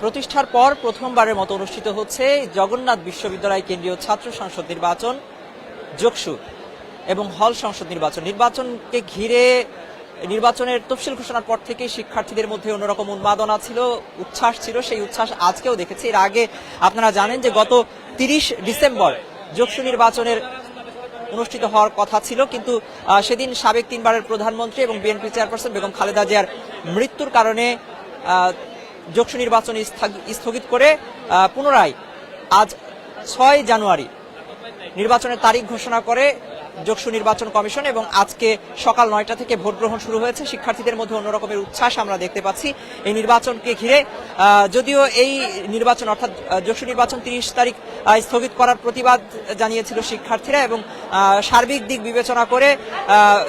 প্রতিষ্ঠার পর প্রথমবারের মতো অনুষ্ঠিত হচ্ছে জগন্নাথ বিশ্ববিদ্যালয় কেন্দ্রীয় ছাত্র সংসদ নির্বাচন যোগসু এবং হল সংসদ নির্বাচনকে ঘিরে নির্বাচনের তফসিল ঘোষণার পর থেকে শিক্ষার্থীদের মধ্যে অন্যরকম উন্মাদনা ছিল, উচ্ছ্বাস ছিল। সেই উচ্ছ্বাস আজকেও দেখেছি। এর আগে আপনারা জানেন যে গত 30 ডিসেম্বর যোগসু নির্বাচনের অনুষ্ঠিত হওয়ার কথা ছিল, কিন্তু সেদিন সাবেক 3 বারের প্রধানমন্ত্রী এবং বিএনপি চেয়ারপারসন বেগম খালেদা জিয়ার মৃত্যুর কারণে যোগসু নির্বাচন স্থগিত করে পুনরায় আজ 6 জানুয়ারি নির্বাচনের তারিখ ঘোষণা করে যোগসু নির্বাচন কমিশন এবং আজকে সকাল 9টা থেকে ভোট গ্রহণ শুরু হয়েছে। শিক্ষার্থীদের মধ্যে অন্যরকমের উচ্ছ্বাস আমরা দেখতে পাচ্ছি এই নির্বাচনকে ঘিরে। যদিও এই নির্বাচন অর্থাৎ যোগসু নির্বাচন 30 তারিখ স্থগিত করার প্রতিবাদ জানিয়েছিল শিক্ষার্থীরা এবং সার্বিক দিক বিবেচনা করে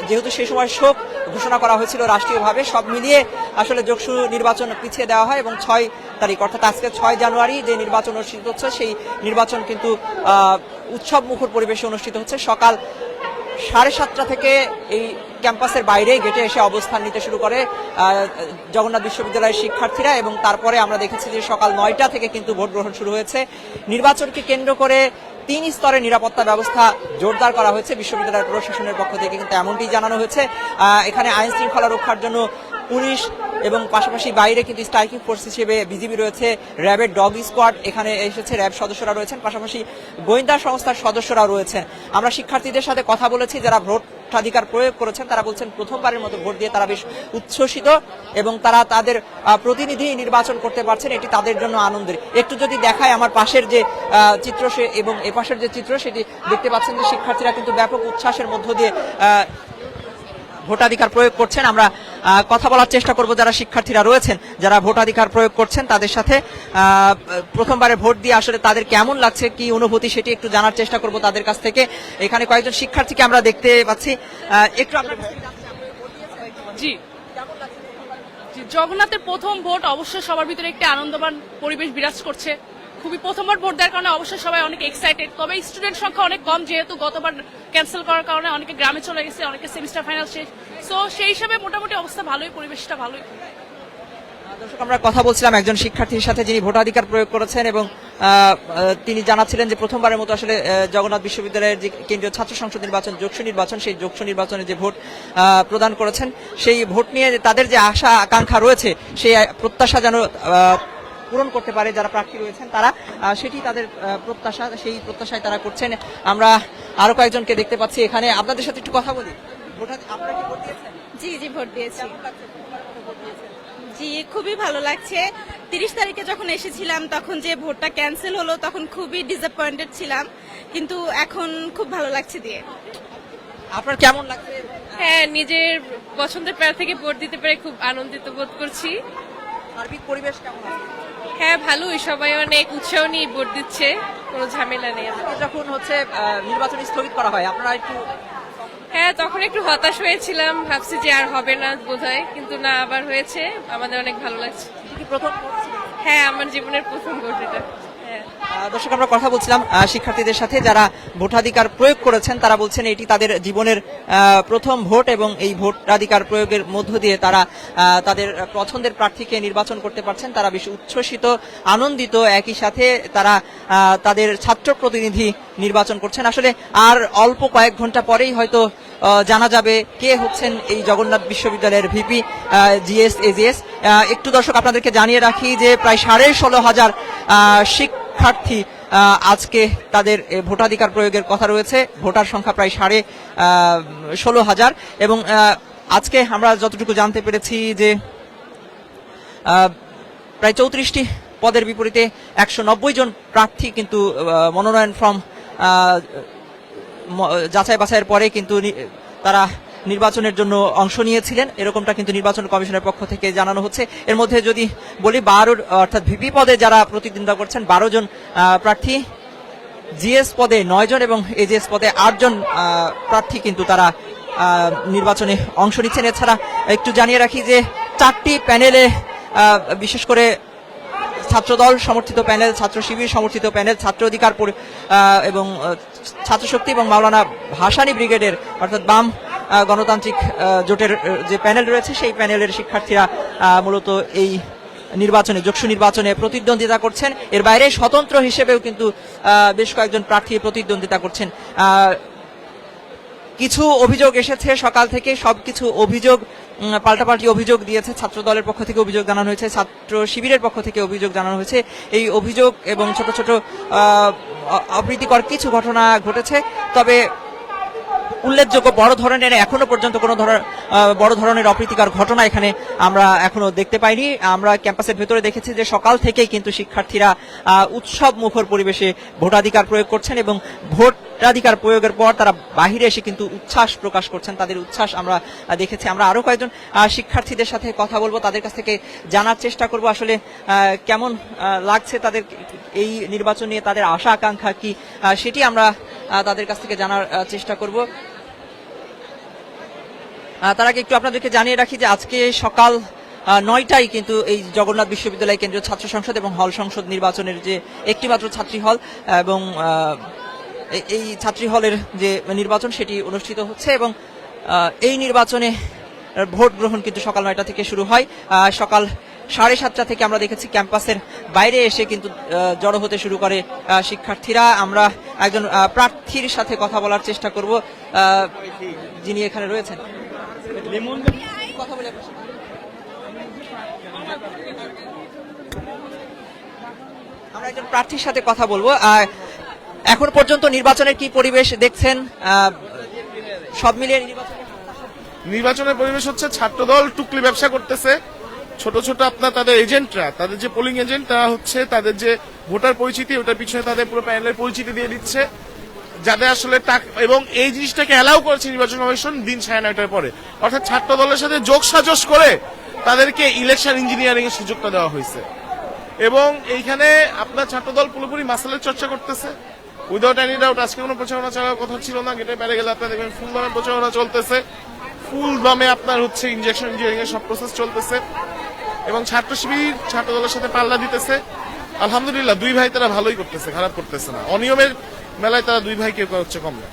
যেহেতু সেই সময় শোক ঘোষণা করা হয়েছিল রাষ্ট্রীয়ভাবে, সব মিলিয়ে আসলে যোগসু নির্বাচন পিছিয়ে দেওয়া হয় এবং 6 তারিখ অর্থাৎ আজকে 6 জানুয়ারি যে নির্বাচন অনুষ্ঠিত হচ্ছে সেই নির্বাচন কিন্তু উৎসব মুখর পরিবেশে অনুষ্ঠিত হচ্ছে। সকাল 7:30 থেকে এই ক্যাম্পাসের বাইরে গেটে এসে অবস্থান নিতে শুরু করে জগন্নাথ বিশ্ববিদ্যালয়ের শিক্ষার্থীরা এবং তারপরে আমরা দেখেছি যে সকাল 9টা থেকে কিন্তু ভোট গ্রহণ শুরু হয়েছে। নির্বাচনকে কেন্দ্র করে 3 স্তরের নিরাপত্তা ব্যবস্থা জোরদার করা হয়েছে বিশ্ববিদ্যালয় প্রশাসনের পক্ষ থেকে, কিন্তু এমনটি জানানো হয়েছে। এখানে আইন শৃঙ্খলা রক্ষার জন্য পুলিশ এবং পাশাপাশি বাইরে কিন্তু স্ট্রাইকিং ফোর্স হিসেবে বিজিবি রয়েছে, র্যাবের ডগ স্কোয়াড এখানে এসেছে, র্যাব সদস্যরা রয়েছেন, পাশাপাশি গোয়েন্দা সংস্থার সদস্যরা রয়েছেন। আমরা শিক্ষার্থীদের সাথে কথা বলেছি যারা ভোটাধিকার প্রয়োগ করেছেন, তারা বলছেন প্রথমবারের মতো ভোট দিয়ে তারা বেশ উচ্ছ্বসিত এবং তারা তাদের প্রতিনিধি নির্বাচন করতে পারছেন, এটি তাদের জন্য আনন্দের। একটু যদি দেখায় আমার পাশের যে চিত্র এবং এপাশের যে চিত্র সেটি দেখতে পাচ্ছেন যে শিক্ষার্থীরা কিন্তু ব্যাপক উচ্ছ্বাসের মধ্য দিয়ে ভোটাধিকার প্রয়োগ করছেন। আমরা কথা বলার চেষ্টা করব যারা শিক্ষার্থীরা রয়েছেন, যারা ভোটাধিকার প্রয়োগ করছেন তাদের সাথে। প্রথমবারে ভোট দিয়ে আসলে তাদের কেমন লাগছে, কি অনুভূতি, সেটি একটু জানার চেষ্টা করব তাদের কাছ থেকে। এখানে কয়েকজন শিক্ষার্থীকে আমরা দেখতে পাচ্ছি। একটু আপনার জি জগন্নাথের প্রথম ভোট অবশ্যই সবার ভিতরে একটি আনন্দবান পরিবেশ বিরাজ করছে। খুবই প্রথমবার ভোট দেওয়ার কারণে অবশ্যই সবাই অনেক এক্সাইটেড। তবে স্টুডেন্ট সংখ্যা অনেক কম, যেহেতু গতবার ক্যান্সেল করার কারণে অনেকে গ্রামে চলে গেছে, অনেকে সেমিস্টার ফাইনাল শেষ। সো সেই হিসাবে মোটামুটি অবস্থা ভালোই, পরিবেশটা ভালোই। দর্শক, আমরা কথা বলছিলাম একজন শিক্ষার্থীর সাথে যিনি ভোটাধিকার প্রয়োগ করেছেন এবং তিনি জানাচ্ছিলেন যে প্রথমবারের মতো আসলে জগন্নাথ বিশ্ববিদ্যালয়ের যে কেন্দ্রীয় ছাত্র সংসদ নির্বাচন যোগসু নির্বাচন, সেই যোগসু নির্বাচনে যে ভোট প্রদান করেছেন সেই ভোট নিয়ে তাদের যে আশা আকাঙ্ক্ষা রয়েছে সেই প্রত্যাশা যেন পূরণ করতে পারে যারা প্রার্থী রয়েছেন তারা, সেটি তাদের প্রত্যাশা, সেই প্রত্যাশায় তারা করছেন। আমরা আরো কয়েকজনকে দেখতে পাচ্ছি এখানে। আপনাদের সাথে একটু কথা বলি। আপনারা কি ভোট দিয়েছেন? জি ভোট দিয়েছি। জি খুবই ভালো লাগছে। 30 তারিখে যখন এসেছিলাম তখন যে ভোটটা ক্যান্সেল হলো তখন খুবই ডিসঅ্যাপয়েন্টেড ছিলাম, কিন্তু এখন খুব ভালো লাগছে দিয়ে। আপনার কেমন লাগছে? হ্যাঁ, নিজের পছন্দের প্রার্থীকে ভোট দিতে পেরে খুব আনন্দিত বোধ করছি। সার্বিক পরিবেশ কেমন আছে? হ্যাঁ ভালোই, সবাই অনেক উৎসাহ নিয়ে ভোট দিচ্ছে, কোনো ঝামেলা নেই। যখন নির্বাচন স্থগিত করা হয় আপনারা একটু? হ্যাঁ, তখন একটু হতাশ হয়েছিলাম, ভাবছি যে আর হবে না বোধহয়, কিন্তু না, আবার হয়েছে। আমাদের অনেক ভালো লাগছে। প্রথম? হ্যাঁ, আমার জীবনের প্রথম ভোট এটা। দর্শক, আমরা কথা বলছিলাম শিক্ষার্থীদের সাথে যারা ভোটাধিকার প্রয়োগ করেছেন, তারা বলছেন এটি তাদের জীবনের প্রথম ভোট এবং এই ভোটাধিকার প্রয়োগের মধ্য দিয়ে তারা তাদের পছন্দের প্রার্থীকে নির্বাচন করতে পারছেন। তারা বেশি উচ্ছ্বসিত, আনন্দিত, একই সাথে তারা তাদের ছাত্র প্রতিনিধি নির্বাচন করছেন। আসলে আর অল্প কয়েক ঘন্টা পরেই হয়তো জানা যাবে কে হচ্ছেন এই জগন্নাথ বিশ্ববিদ্যালয়ের ভিপি, জিএস, এজিএস। একটু দর্শক আপনাদেরকে জানিয়ে রাখি যে প্রায় 16,500 শিক্ষার্থী আজকে তাদের ভোটাধিকার প্রয়োগের কথা রয়েছে। ভোটার সংখ্যা প্রায় 16,500 এবং আজকে আমরা যতটুকু জানতে পেরেছি যে প্রায় 34টি পদের বিপরীতে 190 জন প্রার্থী কিন্তু মনোনয়ন ফর্ম যাচাই বাছাইয়ের পরে কিন্তু তারা নির্বাচনের জন্য অংশ নিয়েছিলেন, এরকমটা কিন্তু নির্বাচন কমিশনের পক্ষ থেকে জানানো হচ্ছে। এর মধ্যে যদি বলি 12 অর্থাৎ ভিপি পদে যারা প্রতিদ্বন্দ্বিতা করছেন 12 জন প্রার্থী, জিএস পদে 9 জন এবং এজিএস পদে 8 জন প্রার্থী কিন্তু তারা নির্বাচনে অংশ নিচ্ছেন। এছাড়া একটু জানিয়ে রাখি যে 4টি প্যানেলে, বিশেষ করে ছাত্রদল সমর্থিত প্যানেল, ছাত্র শিবির সমর্থিত প্যানেল, ছাত্র অধিকার এবং ছাত্রশক্তি এবং মাওলানা ভাসানী ব্রিগেডের অর্থাৎ বাম গণতান্ত্রিক জোটের যে প্যানেল রয়েছে সেই প্যানেলের শিক্ষার্থীরা মূলত এই নির্বাচনে যক্ষু নির্বাচনে প্রতিদ্বন্দ্বিতা করছেন। এর বাইরে স্বতন্ত্র হিসেবেও কিন্তু বেশ কয়েকজন প্রার্থী প্রতিদ্বন্দ্বিতা করছেন। কিছু অভিযোগ এসেছে সকাল থেকে, সবকিছু অভিযোগ পাল্টাপাল্টি অভিযোগ দিয়েছে। ছাত্র দলের পক্ষ থেকে অভিযোগ জানানো হয়েছে, ছাত্র শিবিরের পক্ষ থেকে অভিযোগ জানানো হয়েছে। এই অভিযোগ এবং ছোট ছোট অপ্রীতিকর কিছু ঘটনা ঘটেছে। তবে উল্লেখযোগ্য বড় ধরনের এখনো পর্যন্ত কোনো বড় ধরনের অপ্রীতিকর ঘটনা এখানে আমরা এখনো দেখতে পাইনি। আমরা ক্যাম্পাসের ভেতরে দেখেছি যে সকাল থেকেই কিন্তু শিক্ষার্থীরা উৎসব মুখর পরিবেশে ভোটাধিকার প্রয়োগ করছেন এবং ভোটাধিকার প্রয়োগের পর তারা বাহিরে এসে কিন্তু উচ্ছ্বাস প্রকাশ করছেন। তাদের উচ্ছ্বাস আমরা দেখেছি। আমরা আরো কয়েকজন শিক্ষার্থীদের সাথে কথা বলবো, তাদের কাছ থেকে জানার চেষ্টা করব আসলে কেমন লাগছে তাদের এই নির্বাচন নিয়ে, তাদের আশা আকাঙ্ক্ষা কি সেটি আমরা তাদের কাছ থেকে জানার চেষ্টা করব। তার আগে একটু আপনাদেরকে জানিয়ে রাখি যে আজকে সকাল 9টায় কিন্তু এই জগন্নাথ বিশ্ববিদ্যালয় কেন্দ্রীয় ছাত্র সংসদ এবং হল সংসদ নির্বাচনের যে একটি মাত্র ছাত্রী হল এবং এই ছাত্রী হলের যে নির্বাচন সেটি অনুষ্ঠিত হচ্ছে এবং এই নির্বাচনে ভোট গ্রহণ কিন্তু সকাল 9টা থেকে শুরু হয়। সকাল 7:30 থেকে আমরা দেখেছি ক্যাম্পাসের বাইরে এসে কিন্তু জড়ো হতে শুরু করে শিক্ষার্থীরা। আমরা একজন প্রার্থীর সাথে কথা বলার চেষ্টা করব যিনি এখানে রয়েছেন। কথা বলে আমরা একজন প্রার্থীর সাথে কথা বলবো। এখন পর্যন্ত নির্বাচনের কি পরিবেশ দেখছেন? সব মিলিয়ে নির্বাচনের পরিবেশ হচ্ছে ছাত্রদল টুকলি ব্যবসা করতেছে। ছোট ছোট আপনার তাদের এজেন্টরা, তাদের যে পোলিং এজেন্ট, তারা হচ্ছে তাদের যে ভোটার পরিচিতি ওটার পিছনে তাদের পুরো প্যানেলের পরিচিতি দিয়ে দিচ্ছে, যাদের আসলে এবং এই জিনিসটাকে অ্যালাউ করেছে নির্বাচন কমিশন দিন 9:30 পরে। অর্থাৎ ছাত্র দলের সাথে যোগ সাজস করে তাদেরকে ইলেকশন ইঞ্জিনিয়ারিং এর সুযোগটা দেওয়া হয়েছে এবং এইখানে আপনার ছাত্রদল পুরোপুরি মাসালের চর্চা করতেছে উইদাউট এনি ডাউট। আজকে কোনো প্রচারণা চালার কথা ছিল না, গেটে বাইরে গেলে আপনার দেখবেন ফুল দমে প্রচারণা চলতেছে, ফুল দমে আপনার হচ্ছে ইনজেকশন ইঞ্জিনিয়ারিং এর সব প্রসেস চলতেছে এবং ছাত্র শিবির ছাত্র দলের সাথে পাল্লা দিতেছে। আলহামদুলিল্লাহ দুই ভাই তারা ভালোই করতেছে, খারাপ করতেছে না। অনিয়মের মেলায় তারা দুই ভাই কেউ হচ্ছে কম না।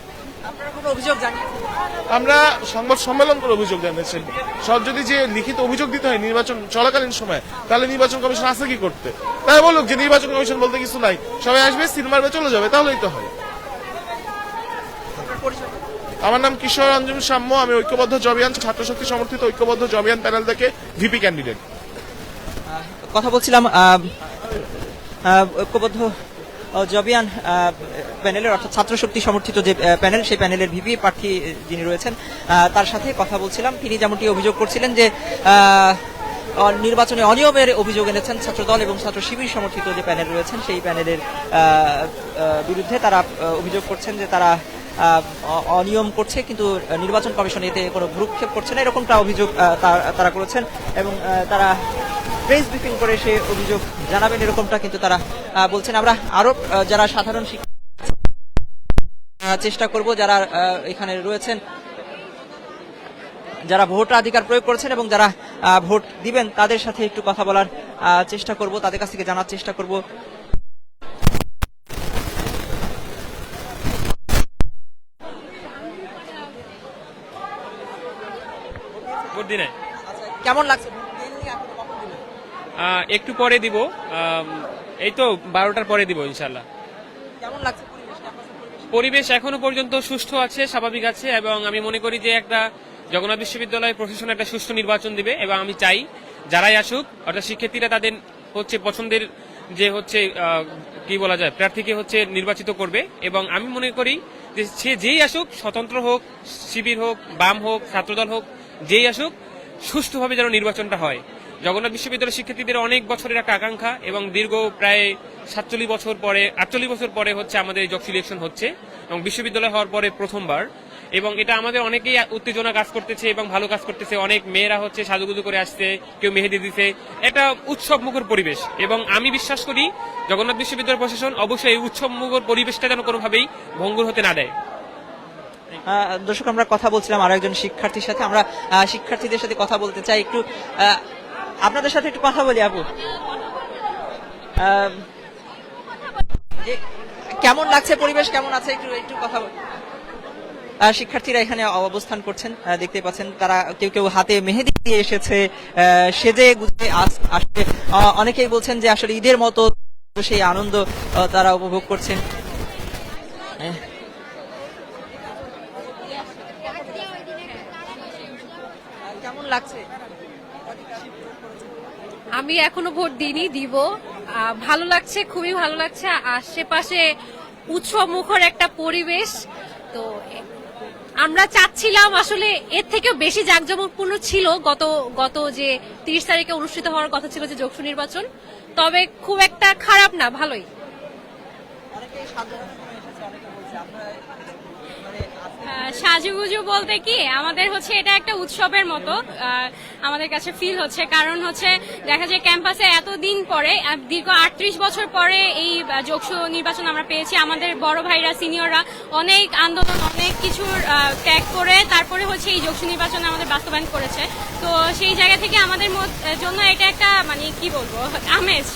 আমরা সংবাদ সম্মেলন করে অভিযোগ জানিয়েছি। সব যদি যে লিখিত অভিযোগ দিতে হয় নির্বাচন চলাকালীন সময়, তাহলে নির্বাচন কমিশন আছে কি করতে? তাই বলুক যে নির্বাচন কমিশন বলতে কিছু নাই, সবাই আসবে সিনেমার চলে যাবে, তাহলেই তো হয়। আমার নাম কিশোর রঞ্জন সাম্য, আমি ঐক্যবদ্ধ জবিয়ান ছাত্র শক্তি সমর্থিত ঐক্যবদ্ধ জবিয়ান প্যানেল থেকে ভিপি ক্যান্ডিডেট। কথা বলছিলাম ঐক্যবদ্ধ জবিয়ান প্যানেলের অর্থাৎ ছাত্র শক্তি সমর্থিত যে প্যানেল, সেই প্যানেলের ভিপি প্রার্থী যিনি রয়েছেন তার সাথে কথা বলছিলাম। তিনি যেমনটি অভিযোগ করছিলেন যে নির্বাচনে অনিয়মের অভিযোগ এনেছেন ছাত্রদল এবং ছাত্র শিবির সমর্থিত যে প্যানেল রয়েছেন সেই প্যানেলের বিরুদ্ধে তারা অভিযোগ করছেন যে তারা অনিয়ম করছে, কিন্তু নির্বাচন কমিশন এতে কোনো ভ্রুক্ষেপ করছে না, এরকমটা অভিযোগ তারা করেছেন এবং তারা প্রেস ব্রিফিং করে সে অভিযোগ জানাবেন এরকমটা কিন্তু তারা বলছেন। আমরা আরো যারা সাধারণ চেষ্টা করব যারা এখানে রয়েছেন, যারা ভোটাধিকার প্রয়োগ করেছেন এবং যারা ভোট দিবেন তাদের সাথে একটু কথা বলার চেষ্টা করব, তাদের কাছ থেকে জানার চেষ্টা করব। কেমন লাগছে? একটু পরে দিব, এই তো 12টার পরে দিব ইনশাল্লাহ। কেমন লাগছে পরিবেশ? এখনো পর্যন্ত সুষ্ঠু আছে, স্বাভাবিক আছে এবং আমি মনে করি যে একটা জগন্নাথ বিশ্ববিদ্যালয় প্রশাসন একটা সুষ্ঠু নির্বাচন দিবে এবং আমি চাই যারাই আসুক অর্থাৎ শিক্ষার্থীরা তাদের হচ্ছে পছন্দের যে হচ্ছে কি বলা যায় প্রার্থীকে হচ্ছে নির্বাচিত করবে এবং আমি মনে করি যে সে যেই আসুক, স্বতন্ত্র হোক, শিবির হোক, বাম হোক, ছাত্রদল হোক, যেই আসুক সুষ্ঠুভাবে যেন নির্বাচনটা হয়। জগন্নাথ বিশ্ববিদ্যালয়ের শিক্ষার্থীদের অনেক বছরের একটা আকাঙ্ক্ষা এবং দীর্ঘ প্রায় 48 বছর পরে হচ্ছে আমাদের যক্ষ ইলেকশন হচ্ছে এবং বিশ্ববিদ্যালয় হওয়ার পরে প্রথমবার এবং এটা আমাদের অনেকেই উত্তেজনা কাজ করতেছে এবং ভালো কাজ করতেছে। অনেক মেয়েরা হচ্ছে সাজুগুজু করে আসছে, কেউ মেহেদি দিছে, এটা উৎসব মুখর পরিবেশ এবং আমি বিশ্বাস করি জগন্নাথ বিশ্ববিদ্যালয় প্রশাসন অবশ্যই এই উৎসব মুখর পরিবেশটা যেন কোনোভাবেই ভঙ্গুর হতে না দেয়। দর্শক, আমরা কথা বলছিলাম আরো একজন শিক্ষার্থীর সাথে। আমরা শিক্ষার্থীদের সাথে কথা বলতে চাই, একটু আপনাদের সাথে একটু কথা বলি। আপু, কেমন লাগছে পরিবেশ, কেমন আছে একটু কথা বল। শিক্ষার্থীরা এখানে অবস্থান করছেন, দেখতে পাচ্ছেন তারা কেউ কেউ হাতে মেহেদি দিয়ে এসেছে, সেজে গুজে আসছে। অনেকেই বলছেন যে আসলে ঈদের মতো সেই আনন্দ তারা উপভোগ করছেন। কেমন লাগছে? আমি এখনো ভোট দিইনি, দিব। ভালো লাগছে, খুবই ভালো লাগছে। আশেপাশে উৎসব মুখর একটা পরিবেশ। তো আমরা চাচ্ছিলাম আসলে এর থেকেও বেশি জাঁকজমকপূর্ণ ছিল গত যে 30 তারিখে অনুষ্ঠিত হওয়ার কথা ছিল যে যোগসু নির্বাচন, তবে খুব একটা খারাপ না, ভালোই। সাজুগুজু বলতে কি আমাদের হচ্ছে এটা একটা উৎসবের মতো আমাদের কাছে ফিল হচ্ছে, কারণ হচ্ছে দেখা যায় ক্যাম্পাসে এতদিন পরে দীর্ঘ 38 বছর পরে এই যোগসু নির্বাচন আমরা পেয়েছি। আমাদের বড় ভাইরা সিনিয়ররা অনেক আন্দোলন অনেক কিছুর ত্যাগ করে তারপরে হচ্ছে এই যোগসু নির্বাচন আমাদের বাস্তবায়ন করেছে। তো সেই জায়গা থেকে আমাদের জন্য এটা একটা মানে কি বলবো আমেজ।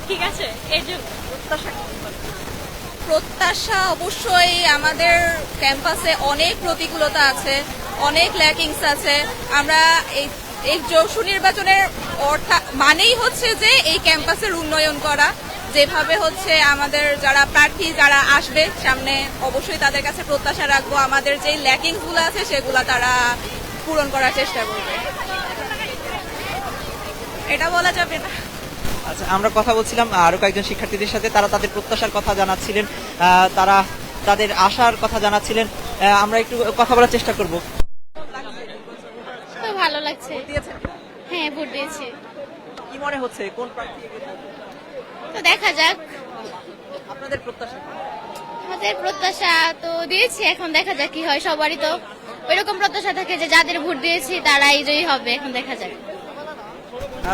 ঠিক আছে, এর জন্য প্রত্যাশা অবশ্যই আমাদের ক্যাম্পাসে অনেক প্রতিকূলতা আছে, অনেক ল্যাকিংস আছে। আমরা এই যোগসু নির্বাচনের মানেই হচ্ছে যে এই ক্যাম্পাসের উন্নয়ন করা। যেভাবে হচ্ছে আমাদের যারা প্রার্থী যারা আসবে সামনে, অবশ্যই তাদের কাছে প্রত্যাশা রাখবো আমাদের যে ল্যাকিংস গুলো আছে সেগুলো তারা পূরণ করার চেষ্টা করবে। এটা বলা যাবে না। আচ্ছা, আমরা কথা বলছিলাম আরো কয়েকজন শিক্ষার্থীদের সাথে, তারা তাদের প্রত্যাশার কথা জানাচ্ছিলেন, তারা তাদের আশার কথা জানাচ্ছিলেন। আমরা একটু কথা বলার চেষ্টা করব। খুব ভালো লাগছে। হ্যাঁ, ভোট দিয়েছি। কি মনে হচ্ছে কোন প্রার্থী তো দেখা যাক। আপনাদের প্রত্যাশা? আমাদের প্রত্যাশা তো দিয়েছি, এখন দেখা যাক কি হয়। সবারই তো ওইরকম প্রত্যাশা থাকে যে যাদের ভোট দিয়েছি তারাই জয়ী হবে, এখন দেখা যাক।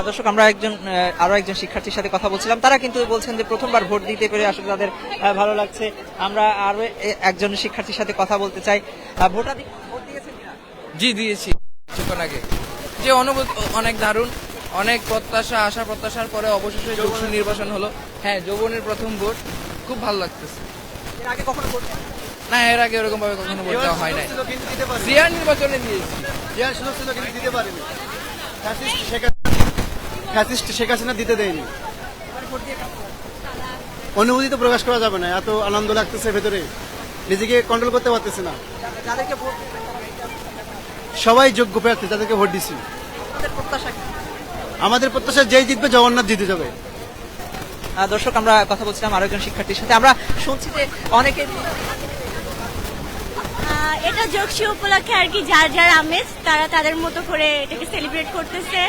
দর্শক, আমরা আরো একজন শিক্ষার্থীর সাথে কথা বলছিলাম, তারা কিন্তু বলছেন যে প্রথমবার ভোট দিতে পেরে আসলে তাদের ভালো লাগছে। আমরা আরো একজন শিক্ষার্থীর সাথে কথা বলতে চাই। ভোট দিয়েছেন কিনা? জি, দিয়েছি কিছুক্ষণ আগে। যে অনুভূতি অনেক দারুণ, অনেক প্রত্যাশা আশা প্রত্যাশার পরে অবশেষে যোগসু নির্বাচন হলো। হ্যাঁ, যৌবনের প্রথম ভোট, খুব ভালো লাগতেছে। এর আগে কখনো ভোট? না, এর আগে এরকম ভাবে কখনো ভোট দেওয়া হয় নাই। জিয়ার নির্বাচনে দিয়েছি। জিয়ার সুযোগ ছিল কিন্তু দিতে পারেনি। ফ্যাসিস্ট শেখ হাসিনা দিতে দেয়নি। অনুভূতি তো প্রকাশ করা যাবে না, এত আনন্দ লাগতেছে ভেতরে, নিজেকে কন্ট্রোল করতে পারতেছে না। সবাই যোগ্য প্রার্থী, তাদেরকে ভোট দিচ্ছি। আমাদের প্রত্যাশা যেই জিতবে জগন্নাথ জিতে যাবে। দর্শক, আমরা কথা বলছিলাম আরো একজন শিক্ষার্থীর সাথে। আমরা শুনছি যে অনেকে এটা যোগসু উপলক্ষে আর কি যার যার আমেজ তারা তাদের মতো করে এটাকে সেলিব্রেট করতেছে।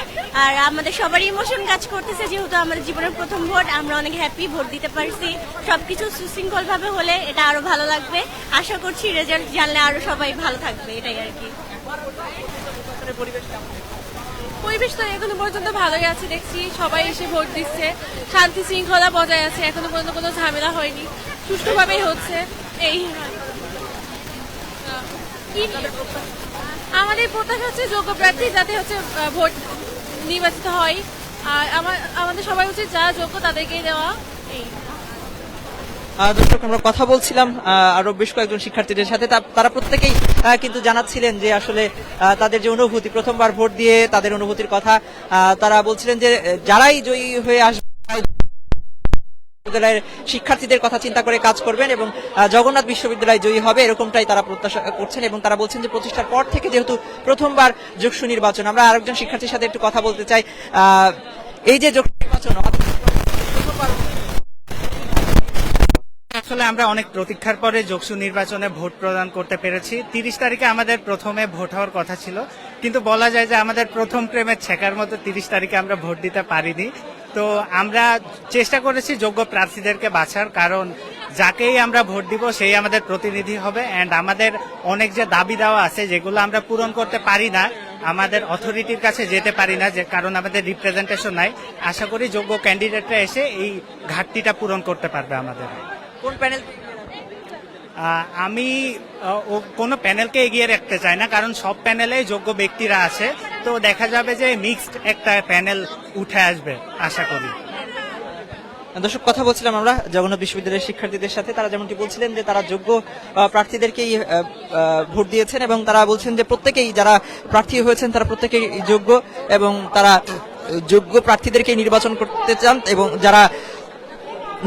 আর আমাদের সবারই ইমোশন কাজ করতেছে, যেহেতু আমাদের জীবনের প্রথম ভোট, আমরা অনেক হ্যাপি ভোট দিতে পারছি। সবকিছু সুশৃঙ্খল ভাবে হলে এটা আরো ভালো লাগবে। আশা করছি রেজাল্ট জানলে আরো সবাই ভালো থাকবে, এটাই আর কি। পরিবেশ তো এখনো পর্যন্ত ভালোই আছে, দেখছি সবাই এসে ভোট দিচ্ছে, শান্তি শৃঙ্খলা বজায় আছে, এখনো পর্যন্ত কোনো ঝামেলা হয়নি, সুষ্ঠুভাবেই হচ্ছে। এই আমাদের প্রত্যাশা হচ্ছে যোগ্য প্রার্থী যাতে হচ্ছে ভোট নির্বাচিত হয়, আর আমাদের সবাই উচিত যারা যোগ্য তাদেরকে দেওয়া। এই দর্শক, আমরা কথা বলছিলাম আরো বেশ কয়েকজন শিক্ষার্থীদের সাথে, তারা প্রত্যেকেই কিন্তু জানাচ্ছিলেন যে আসলে তাদের যে অনুভূতি, প্রথমবার ভোট দিয়ে তাদের অনুভূতির কথা। তারা বলছিলেন যে যারাই জয়ী হয়ে আসবে বিশ্ববিদ্যালয়ের শিক্ষার্থীদের কথা চিন্তা করে কাজ করবেন এবং জগন্নাথ বিশ্ববিদ্যালয় জয়ী হবে, এরকমটাই তারা প্রত্যাশা করছেন। এবং তারা বলছেন যে প্রতিষ্ঠার পর থেকে যেহেতু প্রথমবার যোগসু নির্বাচন, আমরা আরেকজন শিক্ষার্থীর সাথে একটু কথা বলতে চাই। এই যে যোগসু নির্বাচন আসলে আমরা অনেক প্রতীক্ষার পরে যোগসু নির্বাচনে ভোট প্রদান করতে পেরেছি। 30 তারিখে আমাদের প্রথমে ভোট হওয়ার কথা ছিল, কিন্তু বলা যায় যে আমাদের প্রথম প্রেমের ছেকার মতো 30 তারিখে আমরা ভোট দিতে পারিনি। তো আমরা চেষ্টা করেছি যোগ্য প্রার্থীদেরকে বাছার, কারণ যাকেই আমরা ভোট দিব সেই আমাদের প্রতিনিধি হবে। অ্যান্ড আমাদের অনেক যে দাবি দেওয়া আছে যেগুলো আমরা পূরণ করতে পারি না, আমাদের অথরিটির কাছে যেতে পারি না, যে কারণ আমাদের রিপ্রেজেন্টেশন নাই। আশা করি যোগ্য ক্যান্ডিডেটরা এসে এই ঘাটতিটা পূরণ করতে পারবে আমাদের। কোন প্যানেল? আমি কোনো প্যানেলকে এগিয়ে রাখতে চাই না, কারণ সব প্যানেলে যোগ্য ব্যক্তিরা আছে, তো দেখা যাবে যে মিক্সড একটা প্যানেল উঠে আসবে আশা করি। দর্শক, কথা বলছিলাম আমরা জগন্নাথ বিশ্ববিদ্যালয়ের শিক্ষার্থীদের সাথে। তারা যেমনটি বলছিলেন যে তারা যোগ্য প্রার্থীদেরকেই ভোট দিয়েছেন এবং তারা বলছেন যে প্রত্যেকেই যারা প্রার্থী হয়েছেন তারা প্রত্যেকেই যোগ্য এবং তারা যোগ্য প্রার্থীদেরকেই নির্বাচন করতে চান এবং যারা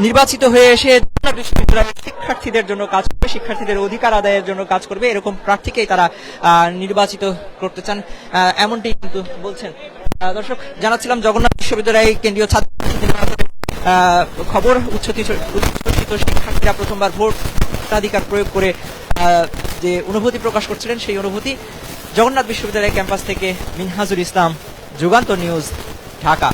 নির্বাচিত হয়ে এসে জগন্নাথ বিশ্ববিদ্যালয়ের শিক্ষার্থীদের জন্য কাজ করবে, শিক্ষার্থীদের অধিকার আদায়ের জন্য কাজ করবে, এরকম প্রার্থীকেই তারা নির্বাচিত করতে চান, এমনটি কিন্তু বলছেন। দর্শক, জানাচ্ছিলাম জগন্নাথ বিশ্ববিদ্যালয় কেন্দ্রীয় ছাত্র খবর। উচ্ছ্বসিত শিক্ষার্থীরা প্রথমবার ভোটাধিকার প্রয়োগ করে যে অনুভূতি প্রকাশ করছিলেন সেই অনুভূতি। জগন্নাথ বিশ্ববিদ্যালয় ক্যাম্পাস থেকে মিনহাজুল ইসলাম, যুগান্তর নিউজ, ঢাকা।